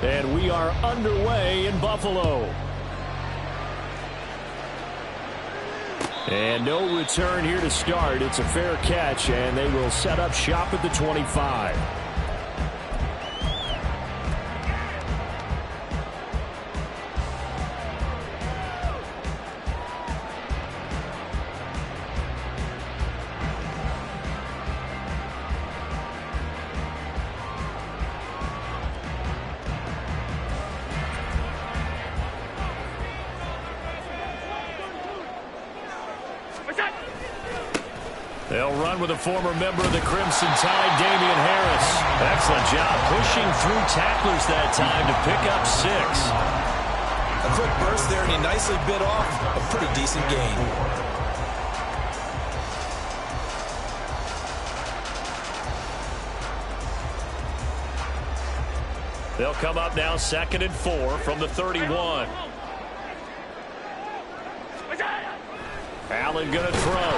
And we are underway in Buffalo. And no return here to start. It's a fair catch, and they will set up shop at the 25. They'll run with a former member of the Crimson Tide, Damian Harris. Excellent job pushing through tacklers that time to pick up 6. A quick burst there, and he nicely bit off a pretty decent gain. They'll come up now 2nd and 4 from the 31. Allen going to throw.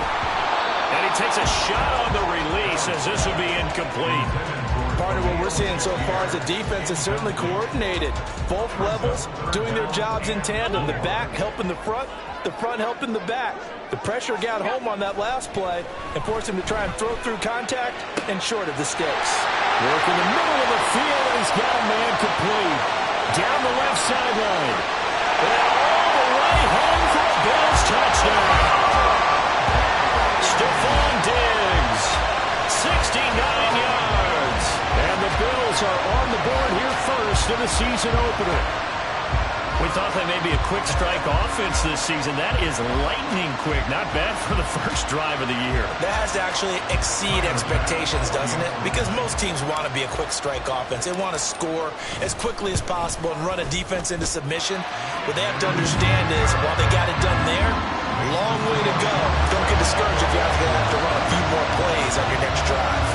And he takes a shot on the release as this will be incomplete. Part of what we're seeing so far is the defense is certainly coordinated. Both levels doing their jobs in tandem. The back helping the front helping the back. The pressure got home on that last play and forced him to try and throw through contact and short of the sticks. Work in the middle of the field, and he's got a man complete. Down the left sideline. And all the way home for a Bills touchdown. Stephon Diggs, 69 yards. And the Bills are on the board here first in the season opener. We thought that may be a quick strike offense this season. That is lightning quick. Not bad for the first drive of the year. That has to actually exceed expectations, doesn't it? Because most teams want to be a quick strike offense. They want to score as quickly as possible and run a defense into submission. What they have to understand is while they got it done there, long way to go. Don't get discouraged if you have to run a few more plays on your next drive.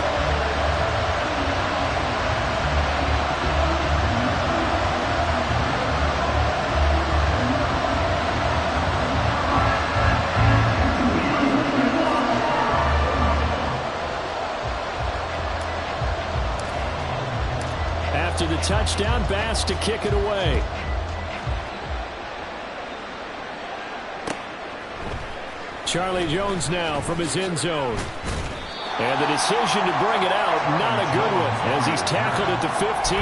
After the touchdown, Bass to kick it away. Charlie Jones now from his end zone. And the decision to bring it out, not a good one, as he's tackled at the 15.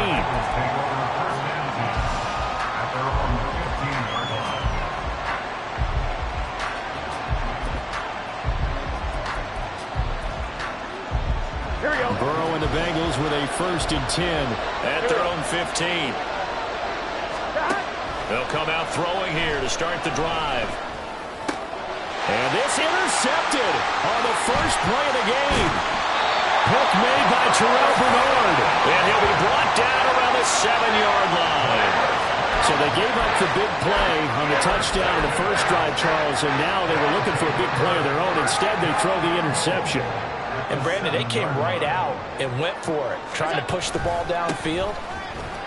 Here we go. Burrow and the Bengals with a 1st and 10 at their own 15. They'll come out throwing here to start the drive. And this intercepted on the first play of the game. Pick made by Terrell Bernard. And he'll be brought down around the 7-yard line. So they gave up the big play on the touchdown in the first drive, Charles, and now they were looking for a big play of their own. Instead, they throw the interception. And, Brandon, they came right out and went for it, trying to push the ball downfield.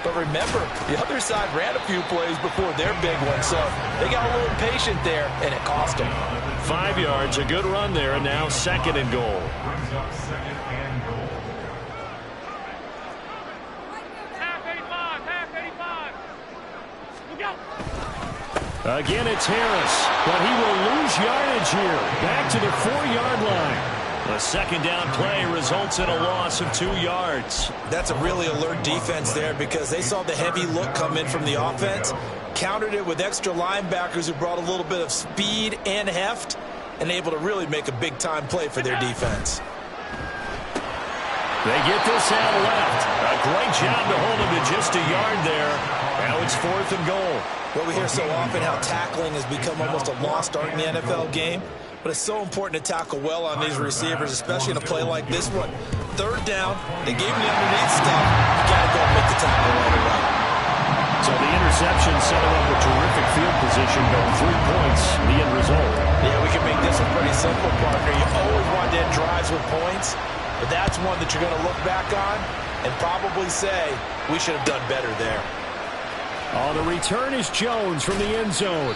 But remember, the other side ran a few plays before their big one, so they got a little impatient there, and it cost them. 5 yards, a good run there, and now 2nd and goal. Again, it's Harris, but he will lose yardage here. Back to the 4-yard line. A 2nd down play results in a loss of 2 yards. That's a really alert defense there because they saw the heavy look come in from the offense, countered it with extra linebackers who brought a little bit of speed and heft, and able to really make a big-time play for their defense. They get this out left. A great job to hold him to just a yard there. Now it's 4th and goal. Well, we hear so often how tackling has become almost a lost art in the NFL game. But it's so important to tackle well on these receivers, especially in a play like this one. 3rd down, they gave him the underneath stuff. You got to go and make the tackle right away. So the interception set him up with terrific field position, but 3 points, the end result. Yeah, we can make this one pretty simple, partner. You always want to end drives with points, but that's one that you're going to look back on and probably say, we should have done better there. On the return is Jones from the end zone.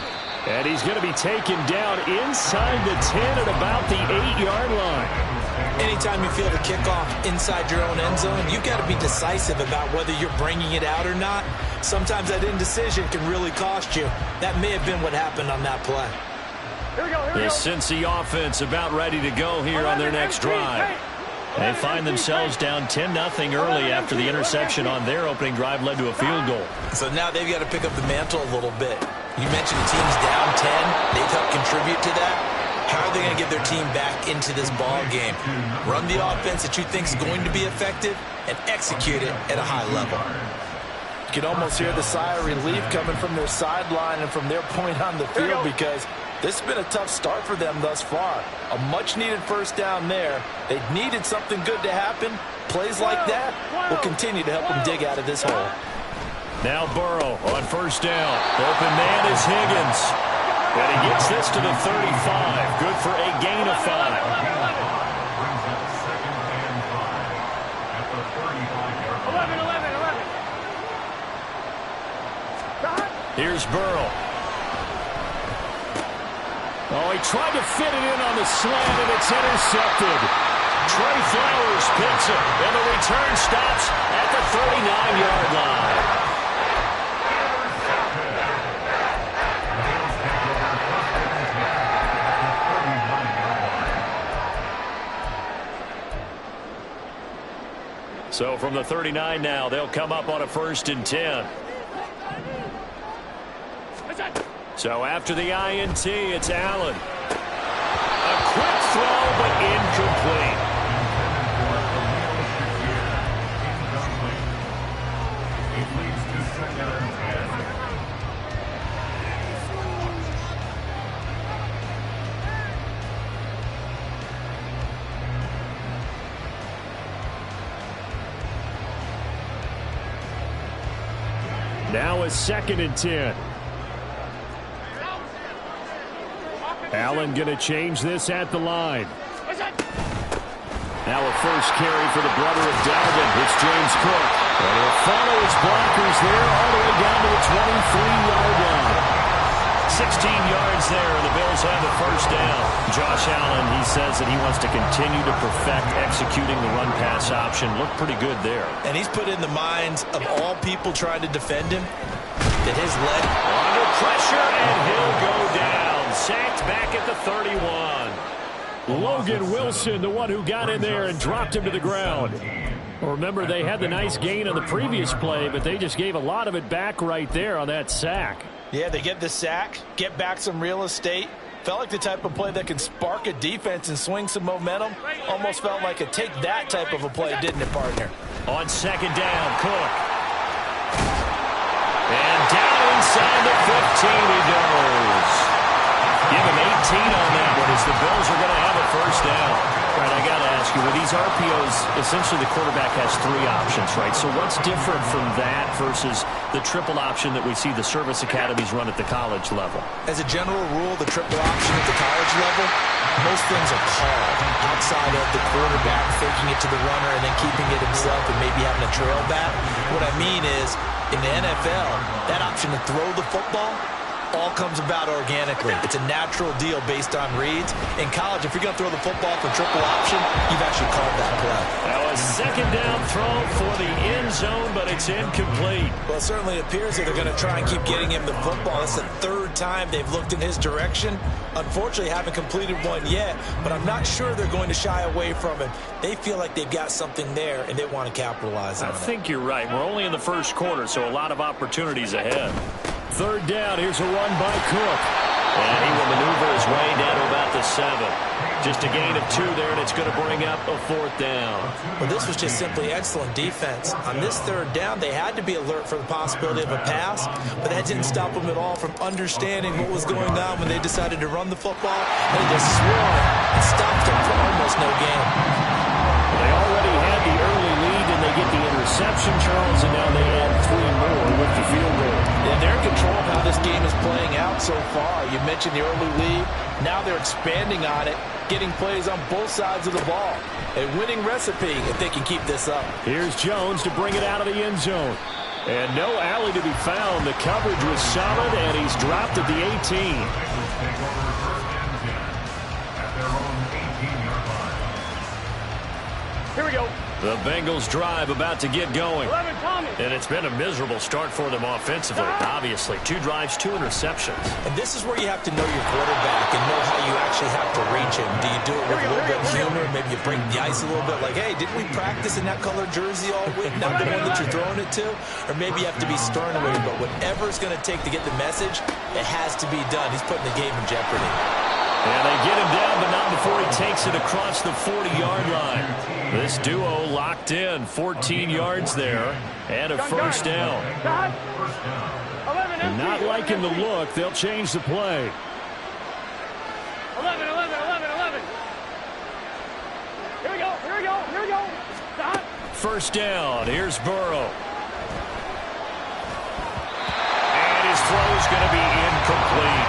And he's going to be taken down inside the 10 at about the 8-yard line. Anytime you feel the kickoff inside your own end zone, you've got to be decisive about whether you're bringing it out or not. Sometimes that indecision can really cost you. That may have been what happened on that play. The Cincy offense about ready to go here on their next drive. They find themselves down 10-0 early after the interception on their opening drive led to a field goal. So now they've got to pick up the mantle a little bit. You mentioned the team's down 10. They've helped contribute to that. How are they going to get their team back into this ball game? Run the offense that you think is going to be effective and execute it at a high level. You can almost hear the sigh of relief coming from their sideline and from their point on the field because this has been a tough start for them thus far. A much-needed first down there. They needed something good to happen. Plays like that will continue to help them dig out of this hole. Now Burrow on first down. Open man is Higgins. And he gets this to the 35. Good for a gain of 5. Here's Burrow. Oh, he tried to fit it in on the slant, and it's intercepted. Trey Flowers picks it, and the return stops at the 39-yard line. So from the 39 now, they'll come up on a 1st and 10. So after the INT, it's Allen. A quick throw, but incomplete. Now a 2nd and 10. Allen going to change this at the line. Now a first carry for the brother of Dalvin. It's James Cook. And he'll follow his blockers there all the way down to the 23-yard line. 16 yards there, and the Bills have the first down. Josh Allen, he says that he wants to continue to perfect executing the run-pass option. Looked pretty good there. And he's put in the minds of all people trying to defend him that his leg under pressure, and he'll go down. Sacked back at the 31. Logan Wilson, the one who got in there and dropped him to the ground. Remember, they had the nice gain on the previous play, but they just gave a lot of it back right there on that sack. Yeah, they get the sack, get back some real estate. Felt like the type of play that can spark a defense and swing some momentum. Almost felt like a take that type of a play, didn't it, partner? On 2nd down, Cook. And down inside the 15 he goes. Give him 18 on that one as the Bills are going to have a first down. All right, I got to ask you, with these RPOs, essentially the quarterback has 3 options, right? So what's different from that versus the triple option that we see the service academies run at the college level? As a general rule, the triple option at the college level, most things are called outside of the quarterback faking it to the runner and then keeping it himself and maybe having a trail back. What I mean is, in the NFL, that option to throw the football all comes about organically. It's a natural deal based on reads. In college, if you're going to throw the football for triple option, you've actually called that play. That was 2nd down throw for the end zone, but it's incomplete. Well, it certainly appears that they're going to try and keep getting him the football. It's the 3rd time they've looked in his direction. Unfortunately, haven't completed one yet, but I'm not sure they're going to shy away from him. They feel like they've got something there, and they want to capitalize on it. I think you're right. We're only in the 1st quarter, so a lot of opportunities ahead. 3rd down, here's a run by Cook. And he will maneuver his way down to about the 7. Just a gain of 2 there, and it's going to bring up a 4th down. Well, this was just simply excellent defense. On this 3rd down, they had to be alert for the possibility of a pass, but that didn't stop them at all from understanding what was going on when they decided to run the football. They just swung and stopped them for almost no gain. They already had the early lead, and they get the interception, Charles, and now they add 3 more with the field goal. And they're in control of how this game is playing out so far. You mentioned the early lead. Now they're expanding on it, getting plays on both sides of the ball. A winning recipe if they can keep this up. Here's Jones to bring it out of the end zone. And no alley to be found. The coverage was solid, and he's dropped at the 18. we go. The Bengals drive about to get going. 11, Tommy. And it's been a miserable start for them offensively, obviously. 2 drives, 2 interceptions. And this is where you have to know your quarterback and know how you actually have to reach him. Do you do it with a little bit of humor? Maybe you break the ice a little bit like, hey, didn't we practice in that color jersey all week? Not the one that you're throwing it to? Or maybe you have to be stern away, but whatever it's going to take to get the message, it has to be done. He's putting the game in jeopardy. And they get him down, but not before he takes it across the 40-yard line. This duo locked in, 14 yards there, and a first down. Not liking the look. They'll change the play. 11. Here we go. Stop. First down. Here's Burrow. And his throw is going to be incomplete.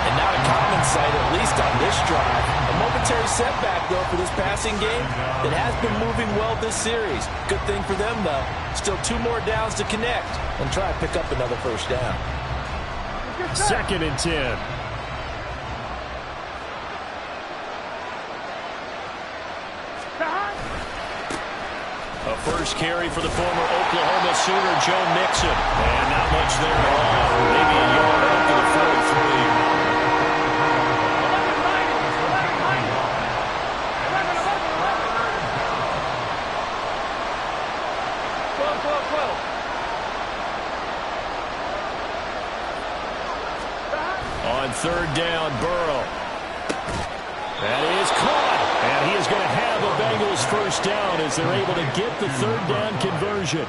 And not a common sight, at least on this drive. A momentary setback, though, for this passing game that has been moving well this series. Good thing for them, though. Still 2 more downs to connect and try to pick up another first down. 2nd and 10. A first carry for the former Oklahoma Sooner, Joe Mixon. And not much there at all. Maybe a yard up to the 43. On 3rd down, Burrow. That is caught. And he is going to have a Bengals first down as they're able to get the 3rd down conversion.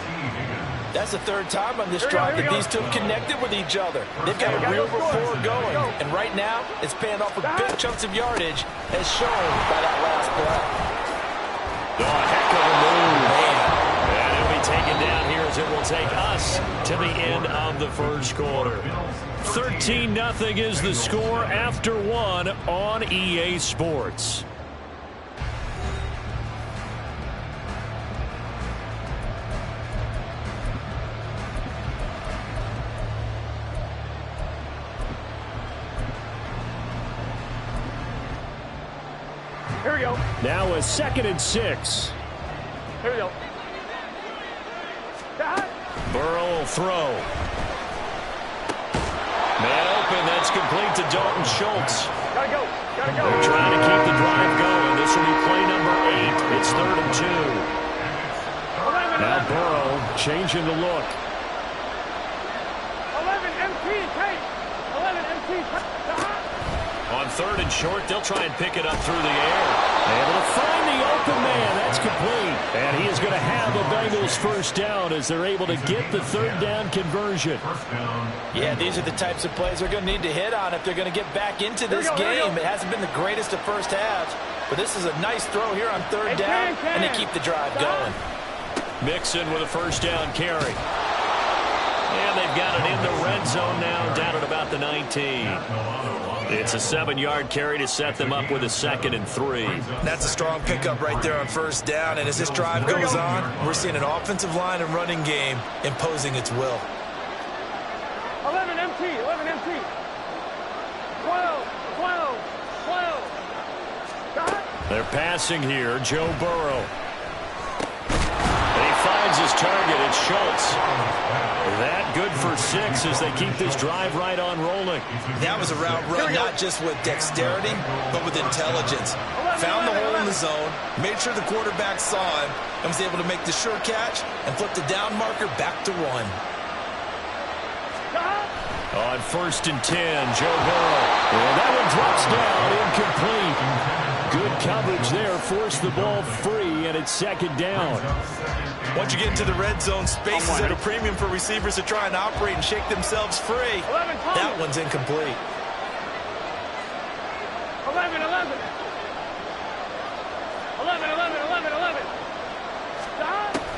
That's the 3rd time on this drive that these two have connected with each other. They've got a real rapport going. And right now, it's paying off with big chunks of yardage, as shown by that last play. Oh, heck of a move. Man. And it'll be taken down here as it will take us to the end of the first quarter. 13-0 is the score after 1 on EA Sports. Here we go. Now a 2nd and 6. Here we go. Burrow will throw. Man open, that's complete to Dalton Schultz. Gotta go. They're trying to keep the drive going. This will be play number 8. It's 3rd and 2. Now Burrow changing the look. 11 MT, take. 11 MT, take. On 3rd and short, they'll try and pick it up through the air. Able to find the open man. That's complete. And he is going to have a Bengals first down as they're able to get the 3rd down conversion. Yeah, these are the types of plays they're going to need to hit on if they're going to get back into this game. It hasn't been the greatest of first halves, but this is a nice throw here on 3rd down, and they keep the drive going. Mixon with a first down carry. And they've got it in the red zone now, down at about the 19. It's a 7-yard carry to set them up with a 2nd and 3. That's a strong pickup right there on first down, and as this drive goes on, we're seeing an offensive line and running game imposing its will. 11 MT, 11 MT. 12. They're passing here, Joe Burrow. And he finds his target, it's Schultz. That good for 6 as they keep this drive right on rolling. That was a route run not just with dexterity, but with intelligence. Found the hole in the zone, made sure the quarterback saw him, and was able to make the sure catch and flip the down marker back to 1. On 1st and 10, Joe Burrow. And that one drops down, incomplete. Good coverage there, forced the ball free, and it's 2nd down. Once you get into the red zone, space is at a premium for receivers to try and operate and shake themselves free. That one's incomplete. 11. 11.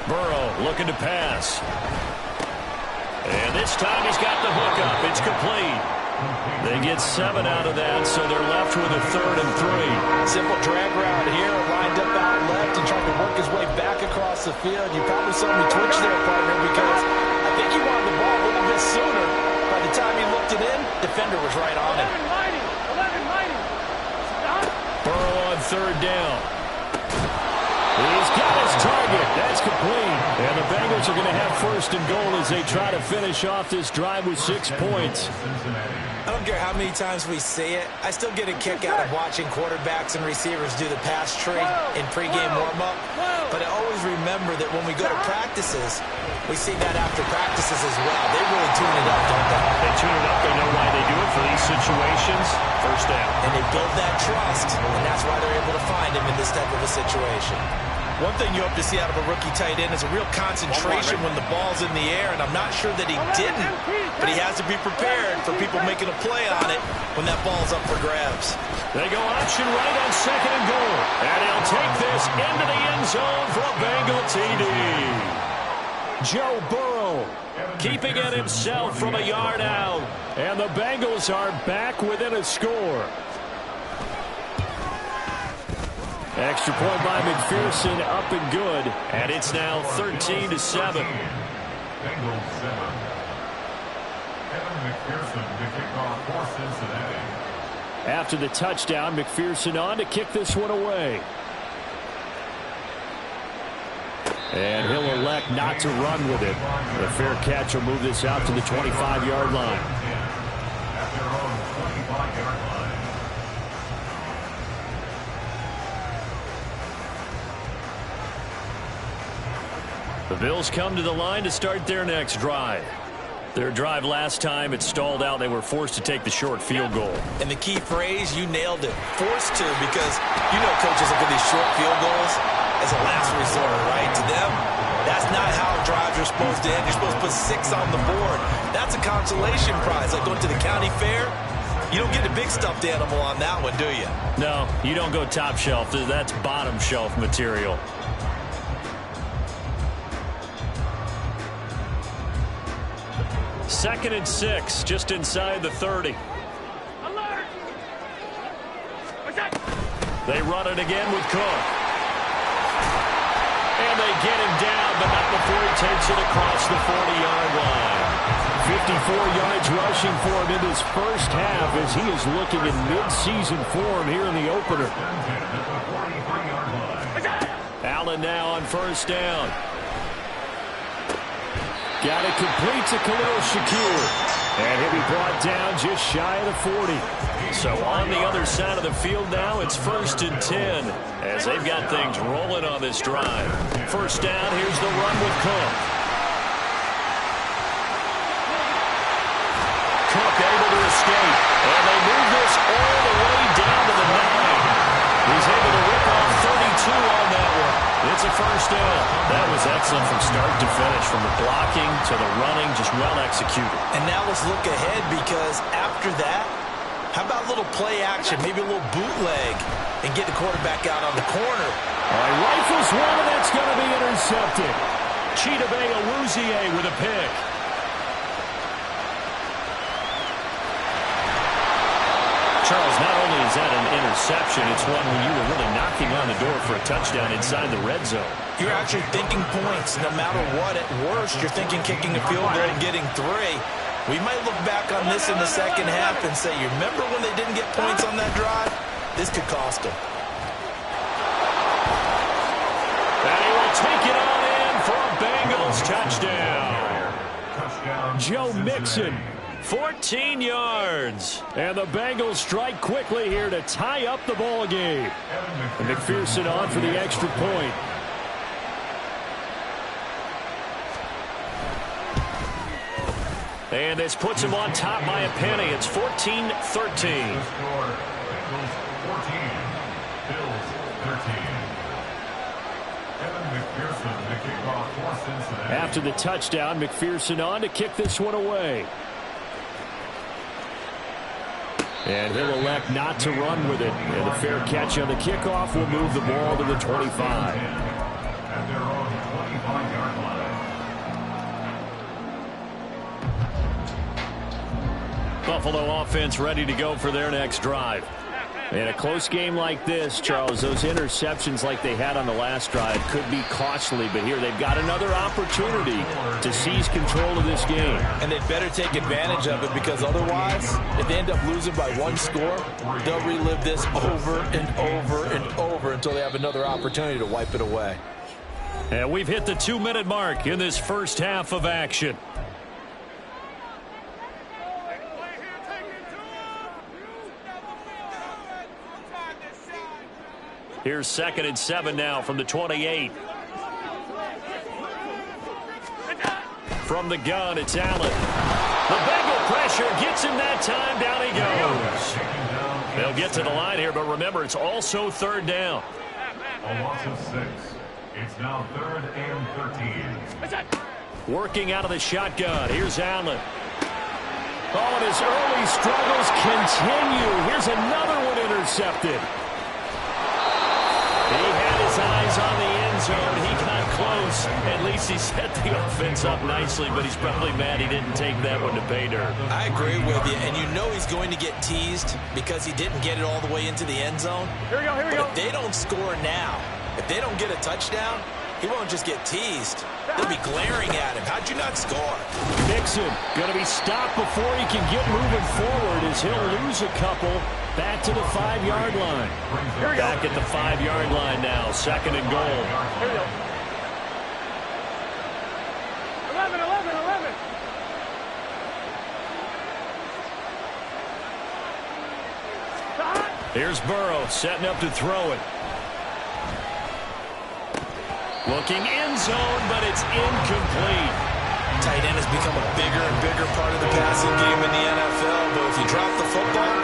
Burrow looking to pass. And this time he's got the hookup. It's complete. They get 7 out of that, so they're left with a 3rd and 3. Simple drag route here, lined up out left and trying to work his way back across the field. You probably saw me twitch there, partner, because I think he wanted the ball a little bit sooner. By the time he looked it in, defender was right on him. 11. Burrow on 3rd down. He's got it target. That's complete. And the Bengals are going to have first and goal as they try to finish off this drive with 6 points. I don't care how many times we see it. I still get a kick out of watching quarterbacks and receivers do the pass tree in pregame warm-up. But I always remember that when we go to practices, we see that after practices as well. They really tune it up, don't they? They tune it up. They know why they do it for these situations. First down. And they build that trust, and that's why they're able to find him in this type of a situation. One thing you hope to see out of a rookie tight end is a real concentration when the ball's in the air, and I'm not sure that he didn't, but he has to be prepared for people making a play on it when that ball's up for grabs. They go option right on second and goal, and he'll take this into the end zone for a Bengal TD. Joe Burrow keeping it himself from a yard out, and the Bengals are back within a score. Extra point by McPherson, up and good, and it's now 13-7. Bengals 7. Kevin McPherson to kick off for Cincinnati. After the touchdown, McPherson on to kick this one away. And he'll elect not to run with it. The fair catch will move this out to the 25-yard line. At their own 25-yard line. The Bills come to the line to start their next drive. Their drive last time, it stalled out. They were forced to take the short field goal. And the key phrase, you nailed it. Forced to, because you know coaches look at these short field goals as a last resort, right? To them, that's not how drives are supposed to end. You're supposed to put 6 on the board. That's a consolation prize. Like going to the county fair, you don't get a big stuffed animal on that one, do you? No, you don't go top shelf. That's bottom shelf material. Second and 6, just inside the 30. Alert! They run it again with Cook. And they get him down, but not before he takes it across the 40-yard line. 54 yards rushing for him in this first half as he is looking in mid-season form here in the opener. Allen now on first down. Got it complete to Khalil Shakir. And he'll be brought down just shy of the 40. So on the other side of the field now, it's first and 10 as they've got things rolling on this drive. First down, here's the run with Cook. Cook able to escape. And they move this all the way down to the 9. He's able to rip off 32 on that one. It's a first down. That was excellent from start to finish, from the blocking to the running, just well executed. And now let's look ahead, because after that, how about a little play action, maybe a little bootleg, and get the quarterback out on the corner. All right, rifles one, and that's going to be intercepted. Chidobe Awuzie with a pick. Charles, not only is that an interception, it's one when you were really knocking on the door for a touchdown inside the red zone. You're actually thinking points. No matter what, at worst, you're thinking kicking a field goal and getting 3. We might look back on this in the second half and say, you remember when they didn't get points on that drive? This could cost them. And he will take it on in for a Bengals touchdown. Joe Mixon. 14 yards. And the Bengals strike quickly here to tie up the ball game. And McPherson on for the extra point. And this puts him on top by a penny. It's 14-13. After the touchdown, McPherson on to kick this one away. And he'll elect not to run with it. And the fair catch on the kickoff will move the ball to the 25. At their own 25-yard line. Buffalo offense ready to go for their next drive. In a close game like this, Charles, those interceptions like they had on the last drive could be costly, but here they've got another opportunity to seize control of this game. And they'd better take advantage of it, because otherwise, if they end up losing by 1 score, they'll relive this over and over and over until they have another opportunity to wipe it away. And we've hit the 2-minute mark in this first half of action. Here's 2nd and 7 now from the 28. From the gun, it's Allen. The Bengal pressure gets him that time. Down he goes. They'll get to the line here, but remember, it's also 3rd down. A loss of 6. It's now 3rd and 13. Working out of the shotgun. Here's Allen. Oh, and his early struggles continue. Here's another one intercepted. He had his eyes on the end zone. He got close. At least he set the offense up nicely, but he's probably mad he didn't take that one to pay dirt. I agree with you, and you know he's going to get teased because he didn't get it all the way into the end zone. Here we go, here we go. If they don't score now, if they don't get a touchdown, he won't just get teased. They'll be glaring at him. How'd you not score? Mixon going to be stopped before he can get moving forward as he'll lose a couple. Back to the 5-yard line. Back at the 5-yard line now. 2nd and goal. Here we go. 11, 11, 11. Here's Burrow setting up to throw it. Looking end zone, but it's incomplete. Tight end has become a bigger and bigger part of the passing game in the NFL, but if you drop the football,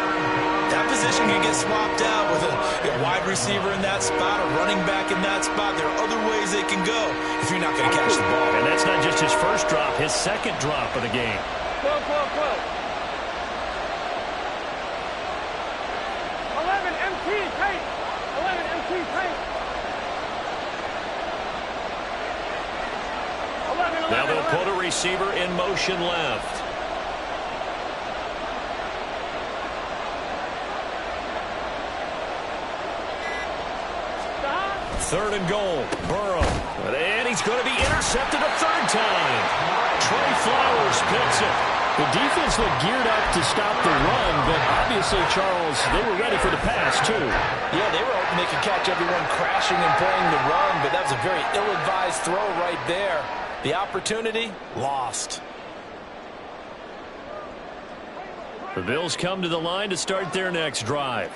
that position can get swapped out with a wide receiver in that spot, a running back in that spot. There are other ways they can go if you're not going to catch the ball. And that's not just his first drop, his 2nd drop of the game. 12, 12, 12. 11 MT tight. 11 MT tight. 11, 11, Now they'll 11. put a receiver in motion left. Third and goal. Burrow. And he's going to be intercepted a 3rd time. Trey Flowers picks it. The defense looked geared up to stop the run, but obviously, Charles, they were ready for the pass, too. Yeah, they were hoping they could catch everyone crashing and playing the run, but that was a very ill-advised throw right there. The opportunity, lost. The Bills come to the line to start their next drive.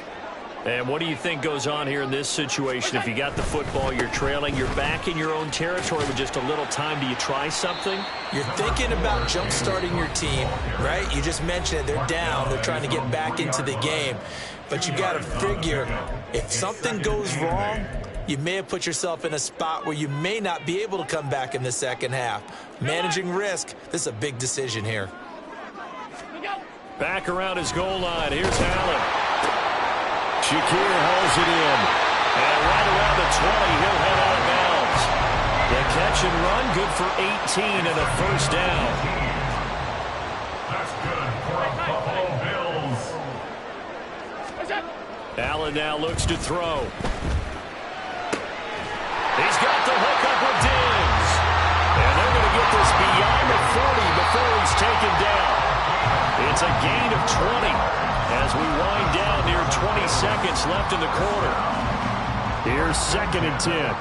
And what do you think goes on here in this situation? If you got the football, you're trailing, you're back in your own territory with just a little time. Do you try something? You're thinking about jump-starting your team, right? You just mentioned it. They're down. They're trying to get back into the game. But you got to figure, if something goes wrong, you may have put yourself in a spot where you may not be able to come back in the second half. Managing risk, this is a big decision here. Back around his goal line. Here's Allen. Shakir hauls it in. And right around the 20, he'll head out of bounds. The catch and run, good for 18 and a 1st down. That's good for a Buffalo Bills. Allen now looks to throw. He's got the hook up with Diggs. And they're going to get this beyond the 40 before he's taken down. It's a gain of 20 as we wind down near 20 seconds left in the quarter. Here's 2nd and 10.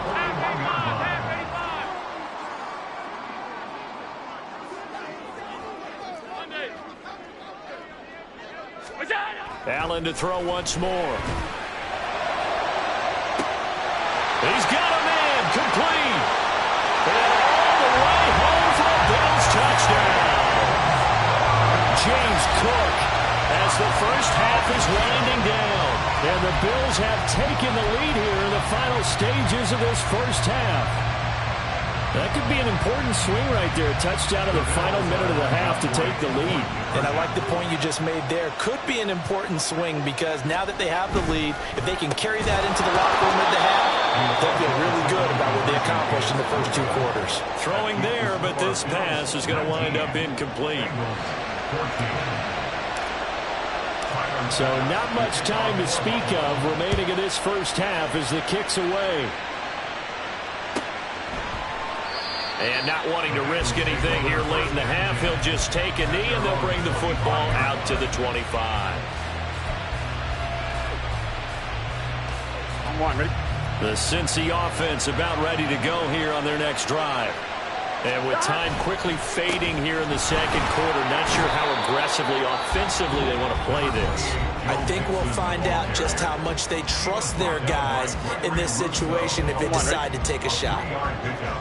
Allen to throw once more. He's got a man complete. And all the way home for a Bills touchdown. James Cook as the first half is winding down. And the Bills have taken the lead here in the final stages of this first half. That could be an important swing right there. A touchdown in the final minute of the half to take the lead. And I like the point you just made there. Could be an important swing because now that they have the lead, if they can carry that into the locker room at the half, they'll feel really good about what they accomplished in the first 2 quarters. Throwing there, but this pass is going to wind up incomplete. So not much time to speak of remaining in this first half as the kick's away. And not wanting to risk anything here late in the half, he'll just take a knee and they'll bring the football out to the 25. I'm one, ready? The Cincy offense about ready to go here on their next drive. And with time quickly fading here in the second quarter, not sure how aggressively, offensively they want to play this. I think we'll find out just how much they trust their guys in this situation if they decide to take a shot.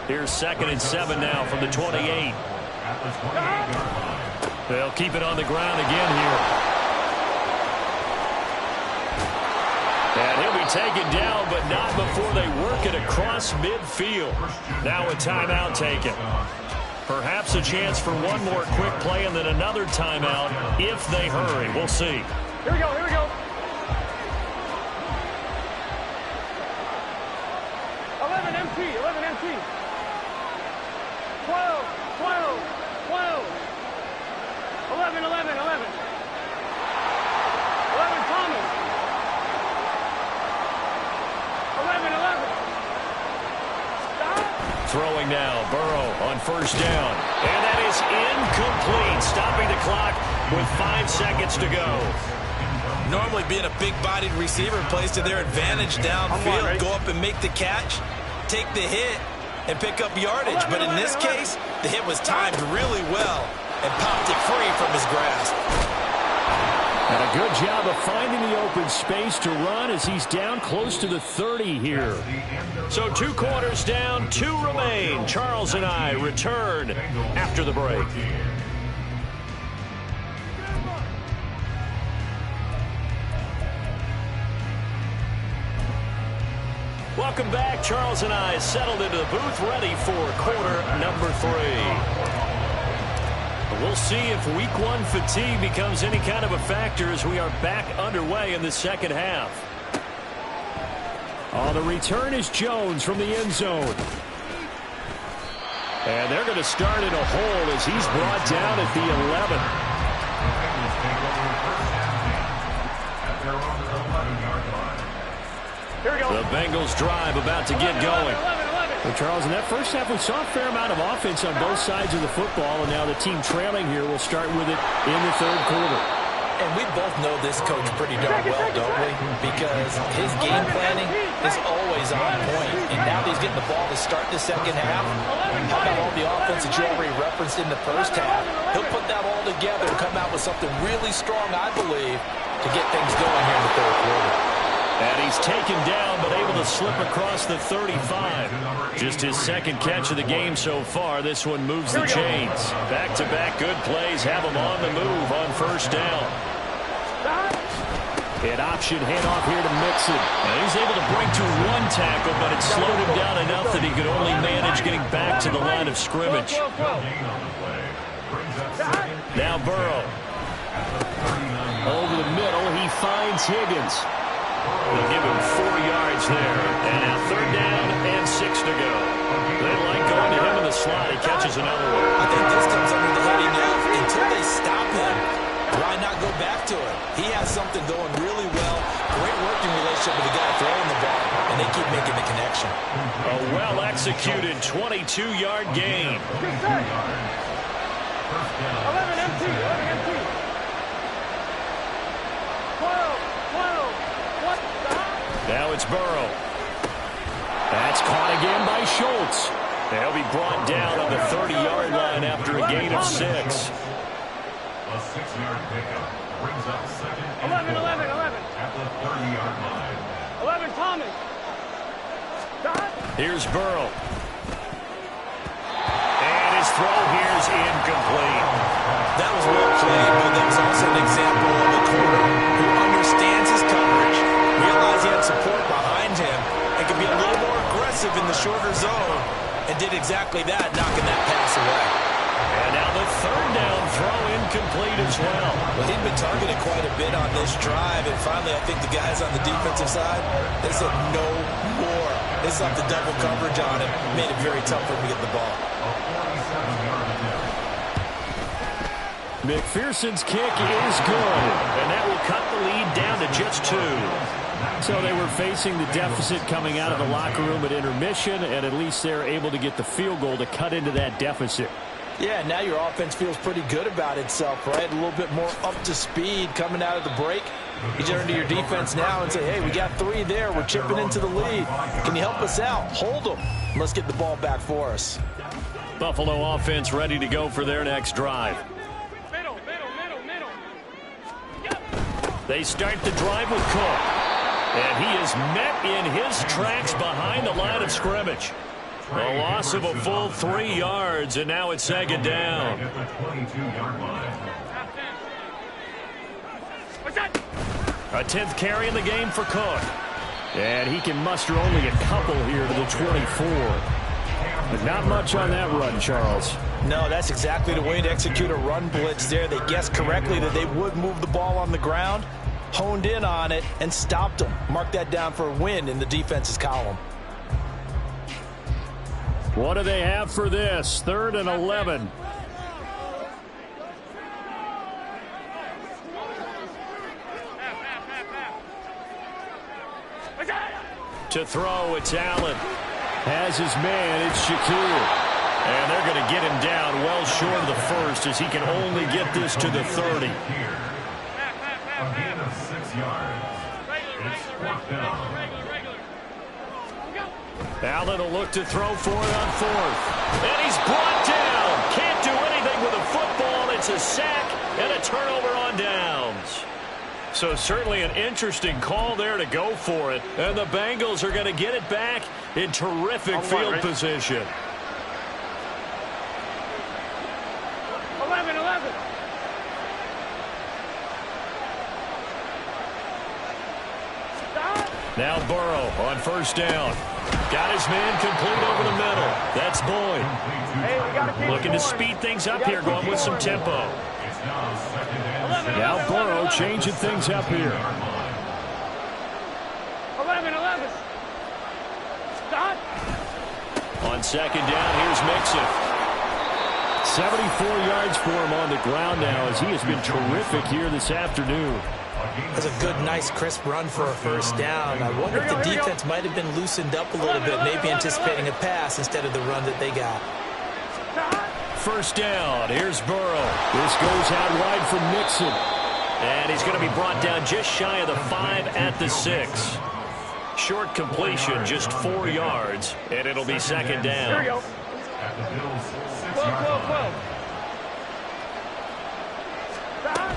Here's 2nd and 7 now from the 28. They'll keep it on the ground again here. And he'll be taken down, but not before they work it across midfield. Now a timeout taken. Perhaps a chance for one more quick play and then another timeout if they hurry. We'll see. Here we go, here we go. 11 MT, 11 MT. 12, 12, 12. 11, 11, 11. 11 Thomas. 11, 11. Stop. Throwing now, Burrow on 1st down. And that is incomplete, stopping the clock with 5 seconds to go. Normally being a big-bodied receiver plays to their advantage downfield. Go up and make the catch, take the hit, and pick up yardage. But in this case, the hit was timed really well and popped it free from his grasp. And a good job of finding the open space to run as he's down close to the 30 here. So 2 quarters down, 2 remain. Charles and I return after the break. Welcome back. Charles and I settled into the booth, ready for quarter number 3. We'll see if week 1 fatigue becomes any kind of a factor as we are back underway in the second half. The return is Jones from the end zone. And they're going to start in a hole as he's brought down at the 11. The Bengals drive about to get going. Well, Charles, in that first half, we saw a fair amount of offense on both sides of the football, and now the team trailing here will start with it in the 3rd quarter. And we both know this coach pretty darn well, don't we? Because his game planning is always on point. And now that he's getting the ball to start the second half, how about all the offense that you already referenced in the first half? He'll put that all together and come out with something really strong, I believe, to get things going here in the 3rd quarter. And he's taken down, but able to slip across the 35. Just his 2nd catch of the game so far. This one moves the chains. Back-to-back good plays have him on the move on 1st down. An option handoff here to Mixon. And he's able to break to 1 tackle, but it slowed him down enough that he could only manage getting back to the line of scrimmage. Now Burrow. Over the middle, he finds Higgins. They'll give him 4 yards there. And now 3rd down and 6 to go. They like going to him in the slot. He catches another one. I think this comes under the heading of until they stop him, why not go back to him? He has something going really well. Great working relationship with the guy throwing the ball. And they keep making the connection. A well-executed 22-yard gain. 11 MT, 11 MT. 12, 12. Now it's Burrow. That's caught again by Schultz. They'll be brought down on the 30-yard line after a gain of 6. A 6-yard pickup brings up 2nd and 11, 11, 11. at the 30-yard line. 11 Thomas. Here's Burrow. And his throw here is incomplete. That was well played, but that was also an example of a corner who understands his coverage, realized he had support behind him, and could be a little more aggressive in the shorter zone, and did exactly that, knocking that pass away. And now the 3rd down throw incomplete as well. Well, he'd been targeted quite a bit on this drive, and finally I think the guys on the defensive side, they said no more. They slapped the double coverage on him, made it very tough for him to get the ball. McPherson's kick is good, and that will cut the lead down to just 2. So they were facing the deficit coming out of the locker room at intermission, and at least they're able to get the field goal to cut into that deficit. Yeah, now your offense feels pretty good about itself, right? A little bit more up to speed coming out of the break. You turn to your defense now and say, hey, we got 3 there. We're chipping into the lead. Can you help us out? Hold them. Let's get the ball back for us. Buffalo offense ready to go for their next drive. Middle. They start the drive with Cook. And he is met in his tracks behind the line of scrimmage. A loss of a full 3 yards, and now it's 2nd down. At the 22-yard line. What's that? A 10th carry in the game for Cook. And he can muster only a couple here to the 24. But not much on that run, Charles. No, that's exactly the way to execute a run blitz there. They guessed correctly that they would move the ball on the ground, honed in on it, and stopped them. Mark that down for a win in the defense's column. What do they have for this? 3rd and 11. To throw, it's Allen. Has his man, it's Shaquille. And they're going to get him down well short of the first as he can only get this to the 30. A gain of 6 yards. It's 4th down. Allen will look to throw for it on 4th. And he's brought down. Can't do anything with a football. It's a sack and a turnover on downs. So certainly an interesting call there to go for it. And the Bengals are going to get it back in terrific field position. 11. Now Burrow on 1st down. Got his man complete over the middle. That's Boyd. Hey, we gotta keep Looking to speed things up here, going with some tempo. It's now 2nd and Now Burrow changing things up here. 11. Stop. On 2nd down, here's Mixon. 74 yards for him on the ground now as he has been terrific here this afternoon. That's a good, nice, crisp run for a 1st down. I wonder if the defense might have been loosened up a little bit, maybe anticipating a pass instead of the run that they got. 1st down, here's Burrow. This goes out wide for Mixon. And he's going to be brought down just shy of the 5 at the 6. Short completion, just 4 yards, and it'll be 2nd down. Here we go. At the Bills' 6-yard 12. line.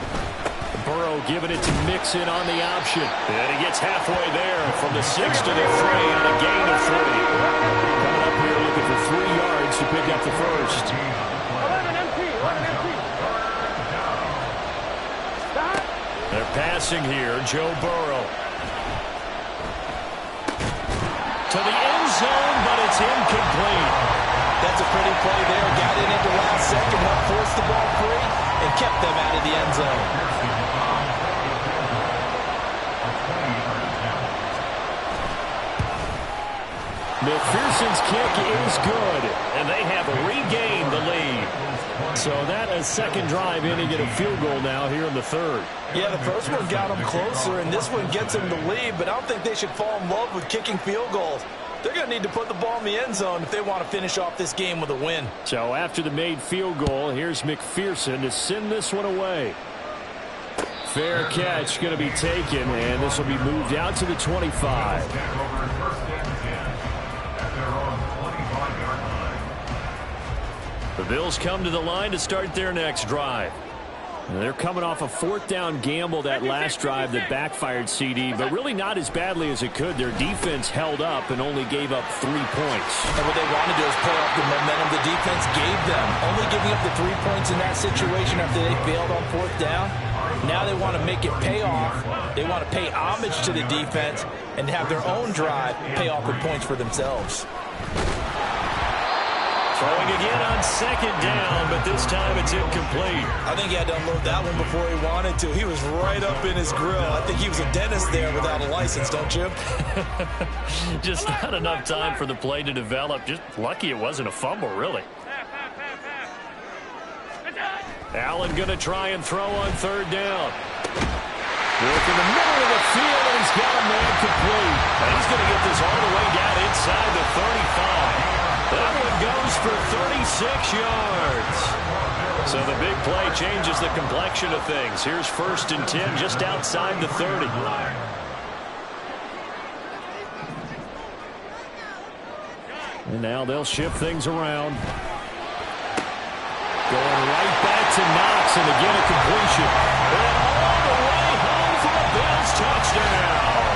Burrow giving it to Mixon on the option. And he gets halfway there from the 6 to the 3 on a gain of 3. Coming up here looking for 3 yards to pick up the first. 11 empty. Stop. They're passing here, Joe Burrow. To the end zone, but it's incomplete. That's a pretty play there. Got it into last second, helped force the ball free, and kept them out of the end zone. McPherson's kick is good, and they have regained the lead. So that is 2nd drive inning and a field goal now here in the 3rd. Yeah, the first one got them closer, and this one gets them the lead, but I don't think they should fall in love with kicking field goals. They're going to need to put the ball in the end zone if they want to finish off this game with a win. So after the made field goal, here's McPherson to send this one away. Fair catch going to be taken, and this will be moved out to the 25. The Bills come to the line to start their next drive. They're coming off a 4th down gamble that last drive that backfired CD, but really not as badly as it could. Their defense held up and only gave up 3 points. And what they want to do is play off the momentum the defense gave them. Only giving up the 3 points in that situation after they failed on 4th down. Now they want to make it pay off. They want to pay homage to the defense and have their own drive pay off with points for themselves. Throwing again on 2nd down, but this time it's incomplete. I think he had to unload that one before he wanted to. He was right up in his grill. I think he was a dentist there without a license, don't you? Just not enough time for the play to develop. Just lucky it wasn't a fumble, really. Allen going to try and throw on 3rd down. Work in the middle of the field, and he's got a man complete. And he's going to get this all the way down inside the 35. That one goes for 36 yards. So the big play changes the complexion of things. Here's 1st and 10 just outside the 30. And now they'll shift things around. Going right back to Knox, and again a completion. And all the way home for a Bills touchdown.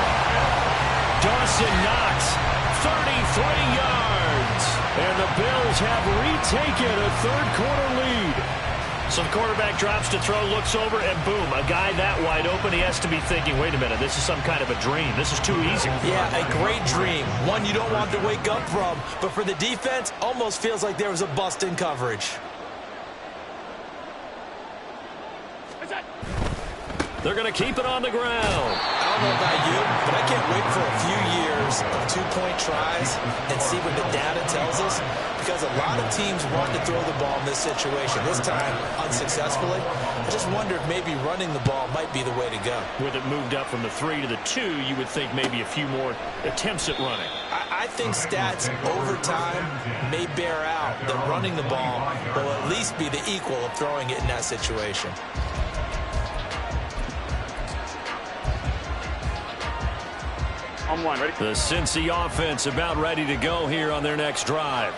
Dawson Knox, 33 yards. And the Bills have retaken a third-quarter lead. So the quarterback drops to throw, looks over, and boom, a guy that wide open, he has to be thinking, wait a minute, this is some kind of a dream. This is too easy. Yeah, a great dream. One you don't want to wake up from. But for the defense, almost feels like there was a bust in coverage. They're going to keep it on the ground. I don't know about you, but I can't wait for a few years of two-point tries and see what the data tells us, because a lot of teams want to throw the ball in this situation. This time, unsuccessfully. I just wonder if maybe running the ball might be the way to go. With it moved up from the 3 to the 2, you would think maybe a few more attempts at running. I think stats over time may bear out that running the ball will at least be the equal of throwing it in that situation. The Cincy offense about ready to go here on their next drive.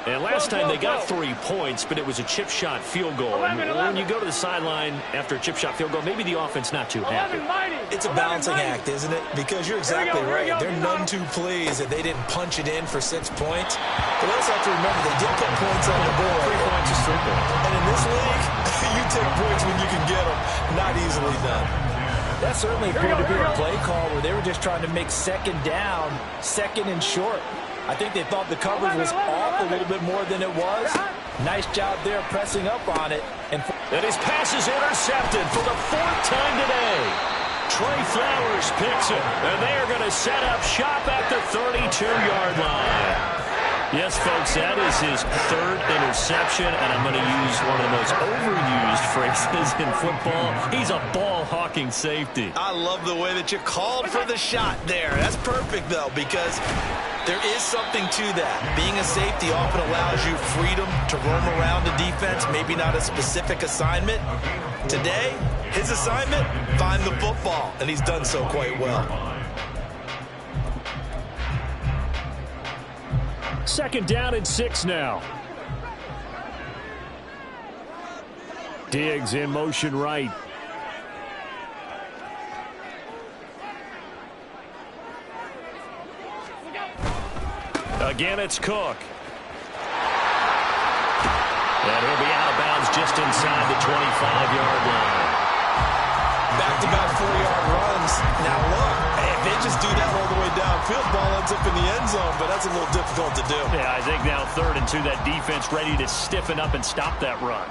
And last time they got 3 points, but it was a chip shot field goal. And when you go to the sideline after a chip shot field goal, maybe the offense not too happy. It's a balancing act, isn't it? Because you're exactly right. They're none too pleased that they didn't punch it in for 6 points. But also have to remember they did put points on the board. 3 points is 3 points. And in this league, you take points when you can get them. Not easily done. That certainly appeared to be a play call where they were just trying to make 2nd down, 2nd and short. I think they thought the coverage was off a little bit more than it was. Nice job there pressing up on it. And his pass is intercepted for the 4th time today. Trey Flowers picks it, and they are going to set up shop at the 32-yard line. Yes, folks, that is his 3rd interception, and I'm going to use one of the most overused phrases in football. He's a ball-hawking safety. I love the way that you called for the shot there. That's perfect, though, because there is something to that. Being a safety often allows you freedom to roam around the defense, maybe not a specific assignment. Today, his assignment, find the football, and he's done so quite well. 2nd down and 6 now. Diggs in motion right. Again, it's Cook. And he'll be out of bounds just inside the 25-yard line. Back-to-back 4-yard runs. Now look, if they just do that all the way downfield, ball ends up in the end zone, but that's a little difficult to do. Yeah, I think now 3rd and 2, that defense ready to stiffen up and stop that run.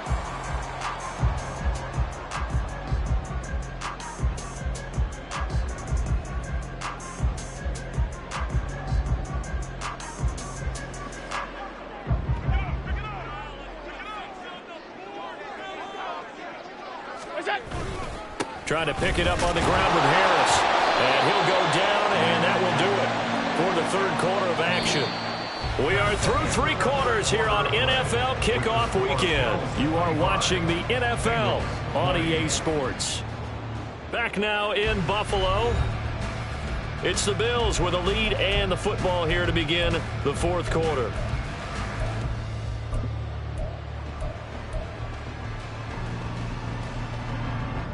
Trying to pick it up on the ground with Harris. And he'll go down, and that will do it for the 3rd quarter of action. We are through 3 quarters here on NFL Kickoff Weekend. You are watching the NFL on EA Sports. Back now in Buffalo. It's the Bills with a lead and the football here to begin the 4th quarter.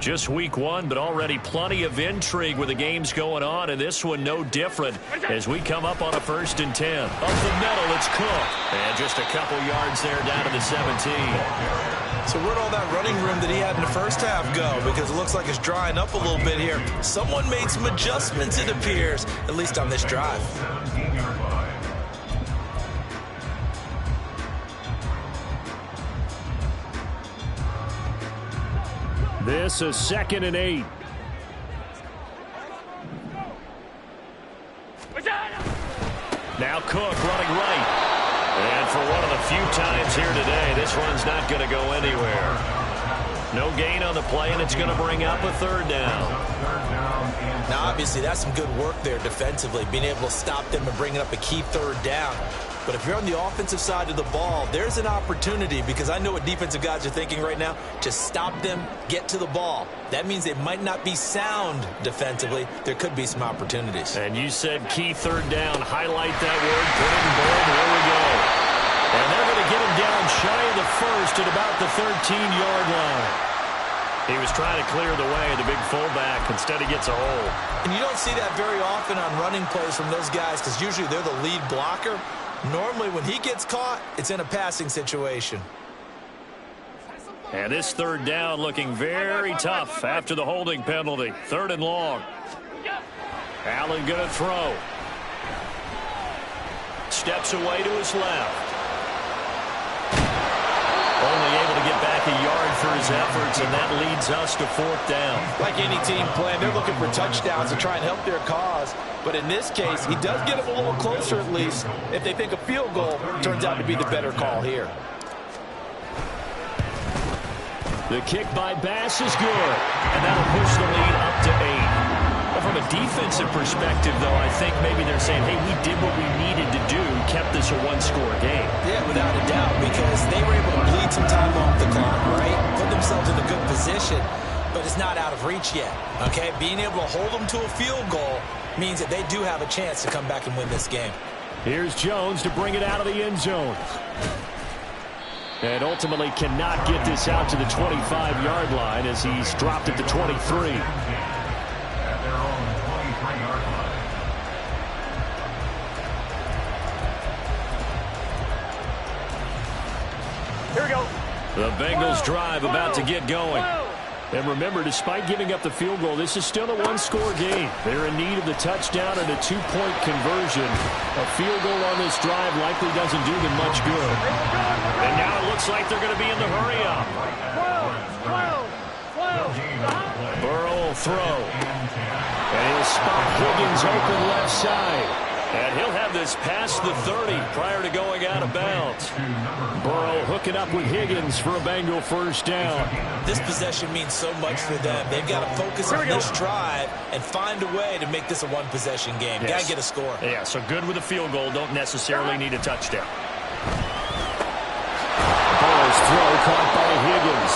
Just week 1, but already plenty of intrigue with the games going on, and this one no different as we come up on a 1st and 10. Up the middle, it's Cook. And just a couple yards there down to the 17. So where'd all that running room that he had in the first half go? Because it looks like it's drying up a little bit here. Someone made some adjustments, it appears, at least on this drive. This is 2nd and 8. Now Cook running right. And for one of the few times here today, this one's not going to go anywhere. No gain on the play, and it's going to bring up a 3rd down. Now, obviously, that's some good work there defensively, being able to stop them and bringing up a key 3rd down. But if you're on the offensive side of the ball, there's an opportunity, because I know what defensive guys are thinking right now. Just stop them, get to the ball. That means they might not be sound defensively. There could be some opportunities. And you said key third down. Highlight that word. Put it in bold. Here we go. And they're going to get him down shy of the first at about the 13-yard line. He was trying to clear the way, the big fullback. Instead, he gets a hole. And you don't see that very often on running plays from those guys, because usually they're the lead blocker. Normally, when he gets caught, it's in a passing situation. And this third down looking very tough after the holding penalty. 3rd and long. Allen going to throw. Steps away to his left. Only able to get back a yard for his efforts, and that leads us to 4th down. Like any team playing, they're looking for touchdowns to try and help their cause. But in this case, he does get them a little closer at least if they think a field goal turns out to be the better call here. The kick by Bass is good, and that'll push the lead up to 8. From a defensive perspective, though, I think maybe they're saying, hey, we did what we needed to do, kept this a one-score game. Yeah, without a doubt, because they were able to bleed some time off the clock, right? Put themselves in a good position, but it's not out of reach yet, okay? Being able to hold them to a field goal means that they do have a chance to come back and win this game. Here's Jones to bring it out of the end zone. And ultimately cannot get this out to the 25-yard line as he's dropped at the 23. Here we go. The Bengals drive about to get going. And remember, despite giving up the field goal, this is still a one-score game. They're in need of the touchdown and a 2-point conversion. A field goal on this drive likely doesn't do them much good. And now it looks like they're going to be in the hurry-up. 12. Burrow will throw. And he'll spot Higgins open left side. And he'll have this past the 30 prior to going out of bounds. Burrow hooking up with Higgins for a Bengal first down. This possession means so much for them. They've got to focus on this drive and find a way to make this a one-possession game. Yes. Got to get a score. Yeah, so good with a field goal. Don't necessarily need a touchdown. Burrow's throw caught by Higgins.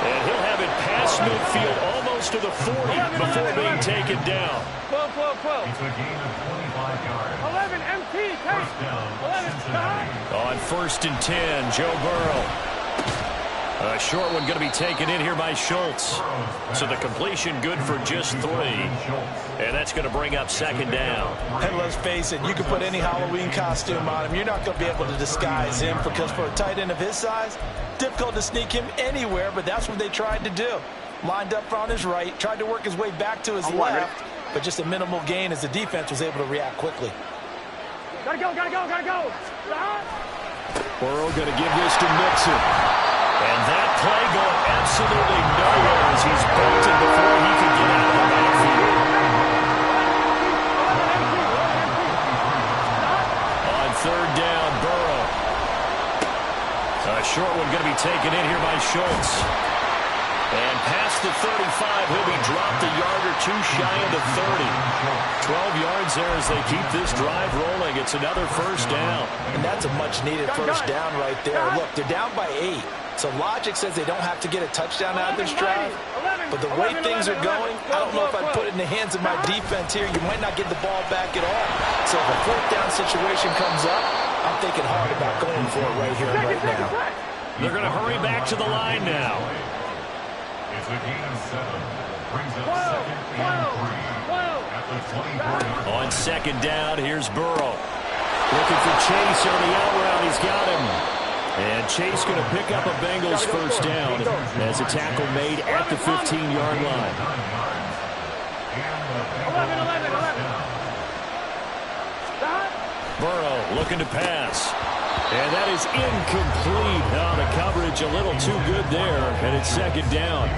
And he'll have it past midfield almost to the 40 before being taken down. 12. It's a gain of 25 yards. 11, MT, take. 11, On 1st and 10, Joe Burrow. A short one going to be taken in here by Schultz. So the completion good for just 3. And that's going to bring up 2nd down. And let's face it, you can put any Halloween costume on him. You're not going to be able to disguise him, because for a tight end of his size, difficult to sneak him anywhere, but that's what they tried to do. Lined up on his right, tried to work his way back to his left, but just a minimal gain as the defense was able to react quickly. gotta go. Burrow going to give this to Mixon. And that play going absolutely nowhere as he's bolted before he could get out of the backfield. On 3rd down, Burrow. A short one going to be taken in here by Schultz. And past the 35, he'll be dropped a yard or 2 shy of the 30. 12 yards there as they keep this drive rolling. It's another first down. And that's a much-needed first down right there. Look, they're down by 8. So logic says they don't have to get a touchdown out of this drive. But the way things are going, I don't know if I'd put it in the hands of my defense here. You might not get the ball back at all. So if a 4th down situation comes up, I'm thinking hard about going for it right here and right now. They're going to hurry back to the line now. It's a gain of 7. Brings up 2nd and 3. At the 24-yard On 2nd down, here's Burrow. Looking for Chase on the out route. He's got him. And Chase going to pick up a Bengals first down as a tackle made at the 15-yard line. 11. Burrow looking to pass. And that is incomplete. Oh, the coverage a little too good there, and it's 2nd down.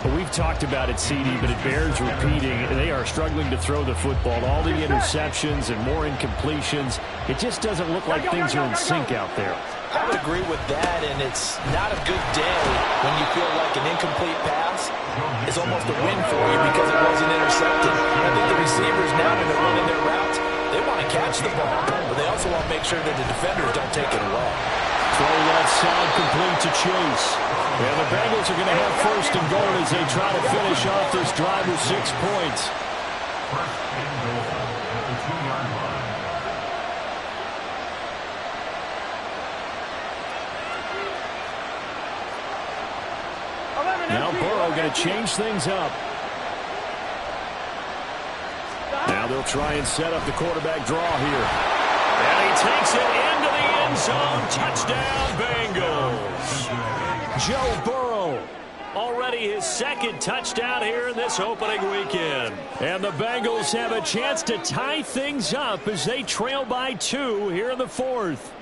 Well, we've talked about it, CD, but it bears repeating. They are struggling to throw the football. All the interceptions and more incompletions. It just doesn't look like things are in sync out there. I would agree with that, and it's not a good day when you feel like an incomplete pass is almost a win for you because it wasn't intercepted. I think the receivers now, when they're running their routes, They want to catch the ball, but they also want to make sure that the defenders don't take it away. Throw left side complete to Chase. And the Bengals are going to have first and goal as they try to finish off this drive with 6 points. First and goal at the 2-yard line. Now Burrow going to change things up. Now they'll try and set up the quarterback draw here. And he takes it into the end zone. Touchdown, Bengals. Joe Burrow, already his second touchdown here in this opening weekend. And the Bengals have a chance to tie things up as they trail by 2 here in the 4th.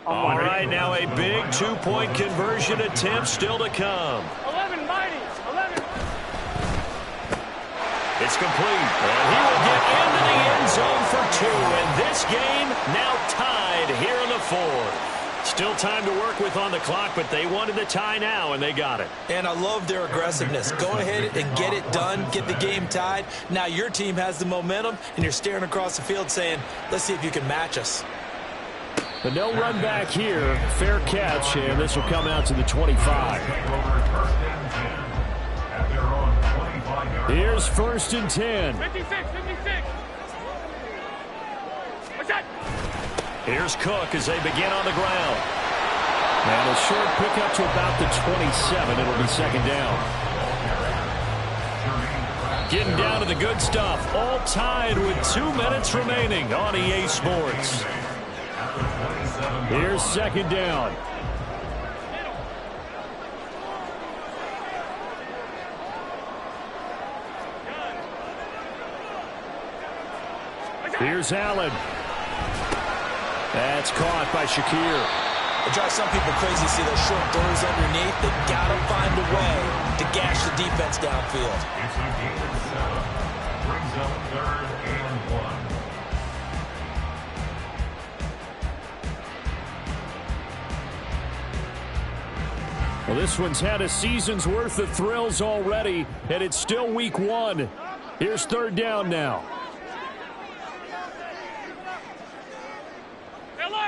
All right, now a big 2-point conversion attempt still to come. 11, mighty, 11. It's complete, and he will get into the end zone for 2. And this game now tied here in the 4th. Still time to work with on the clock, but they wanted the tie now, and they got it. And I love their aggressiveness. Go ahead and get it done, get the game tied. Now your team has the momentum, and you're staring across the field saying, let's see if you can match us. But no run back here. Fair catch, and this will come out to the 25. Here's first and 10. 56, 56. What's that? Here's Cook as they begin on the ground. And a short pickup to about the 27. It'll be second down. Getting down to the good stuff. All tied with 2 minutes remaining on EA Sports. Here's second down. Here's Allen. That's caught by Shakir. It drives some people crazy to see those short throws underneath. They got to find a way to gash the defense downfield. It's a game of 7. Brings up 3rd and 1. Well, this one's had a season's worth of thrills already, and it's still week 1. Here's third down now.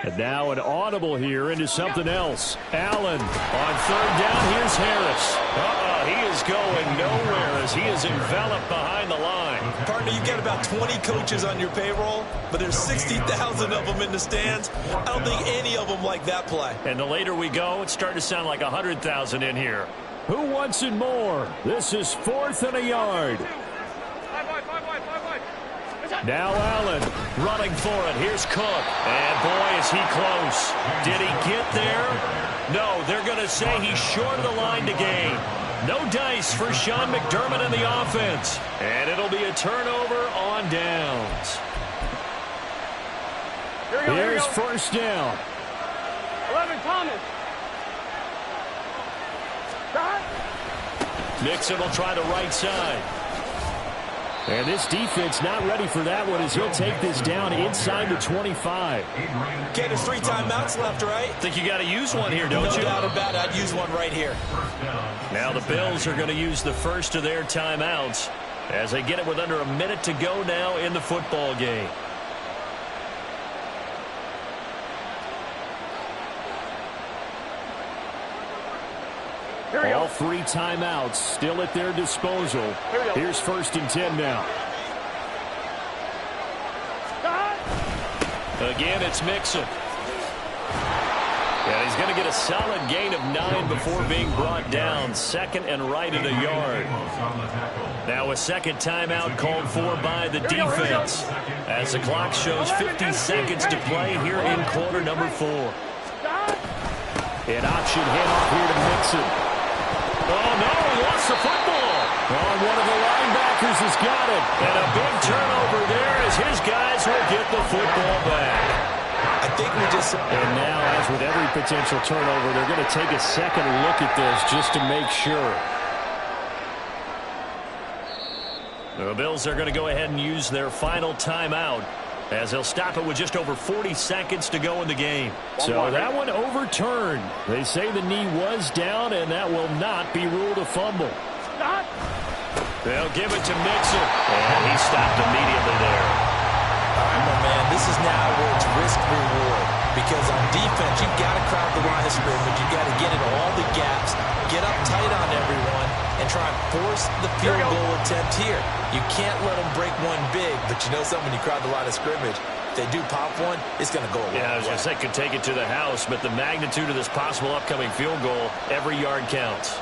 And now an audible here into something else. Allen on third down. Here's Harris. He is going nowhere as he is enveloped behind the line. Partner, you've got about 20 coaches on your payroll, but there's 60,000 of them in the stands. I don't think any of them like that play. And the later we go, it's starting to sound like 100,000 in here. Who wants it more? This is 4th and a yard. Now Allen running for it. Here's Cook. And boy, is he close. Did he get there? No, they're going to say he's short of the line to gain. No dice for Sean McDermott in the offense. And it'll be a turnover on downs. Here's first down. 11, Thomas. Nixon will try the right side. And this defense not ready for that one as he'll take this down inside the 25. Okay, there's 3 timeouts left, right? Think you got to use one here, don't you? No doubt about it. I'd use one right here. Now the Bills are going to use the first of their timeouts as they get it with under a minute to go now in the football game. All 3 timeouts still at their disposal. Here's first and 10 now. Again, it's Mixon. And he's going to get a solid gain of 9 before being brought down. 2nd and right at a yard. Now a second timeout called for by the defense as the clock shows 50 seconds to play here in quarter number 4. An option handoff here to Mixon. Oh, no, he lost the football. Oh, one of the linebackers has got it. And a big turnover there as his guys will get the football back. I think we just... And now, as with every potential turnover, they're going to take a second look at this just to make sure. The Bills are going to go ahead and use their final timeout, as they'll stop it with just over 40 seconds to go in the game. So that one overturned. They say the knee was down, and that will not be ruled a fumble. Stop. They'll give it to Mixon, and he stopped immediately there. All right, my man, this is now where it's risk-reward. Because on defense, you've got to crowd the line of scrimmage. You've got to get into all the gaps, get up tight on everyone, and try and force the field goal attempt here. You can't let them break one big, but you know something, when you crowd the line of scrimmage, if they do pop one, it's going to go away. Yeah, I was going to say, could take it to the house, but the magnitude of this possible upcoming field goal, every yard counts.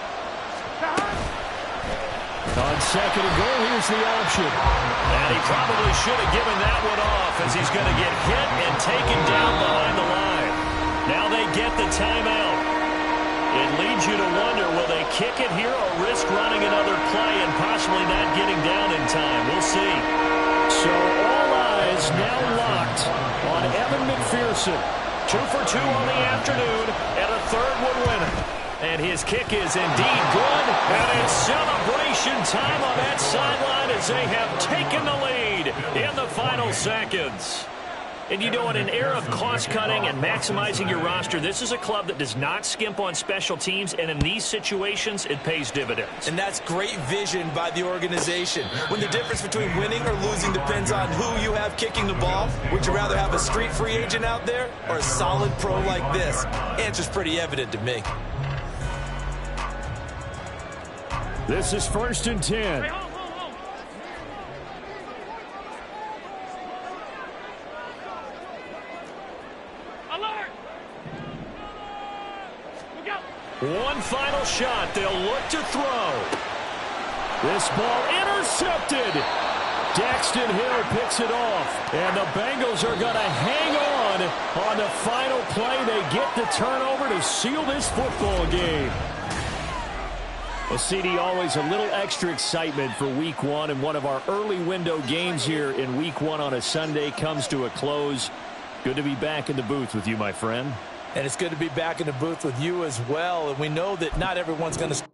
On second and goal, here's the option. And he probably should have given that one off, as he's going to get hit and taken down behind the line. Now they get the timeout. It leads you to wonder, will they kick it here or risk running another play and possibly not getting down in time? We'll see. So all eyes now locked on Evan McPherson. 2 for 2 on the afternoon, and a third would win it. And his kick is indeed good. And it's celebration time on that sideline as they have taken the lead in the final seconds. And you know, in an era of cost-cutting and maximizing your roster, this is a club that does not skimp on special teams, and in these situations, it pays dividends. And that's great vision by the organization. When the difference between winning or losing depends on who you have kicking the ball, would you rather have a street free agent out there or a solid pro like this? Answer's pretty evident to me. This is 1st and 10. Hey, hold. Alert! Look out! One final shot. They'll look to throw. This ball intercepted. Daxton Hill picks it off. And the Bengals are going to hang on the final play. They get the turnover to seal this football game. Well, CD, always a little extra excitement for Week 1, and one of our early window games here in Week 1 on a Sunday comes to a close. Good to be back in the booth with you, my friend. And it's good to be back in the booth with you as well. And we know that not everyone's going to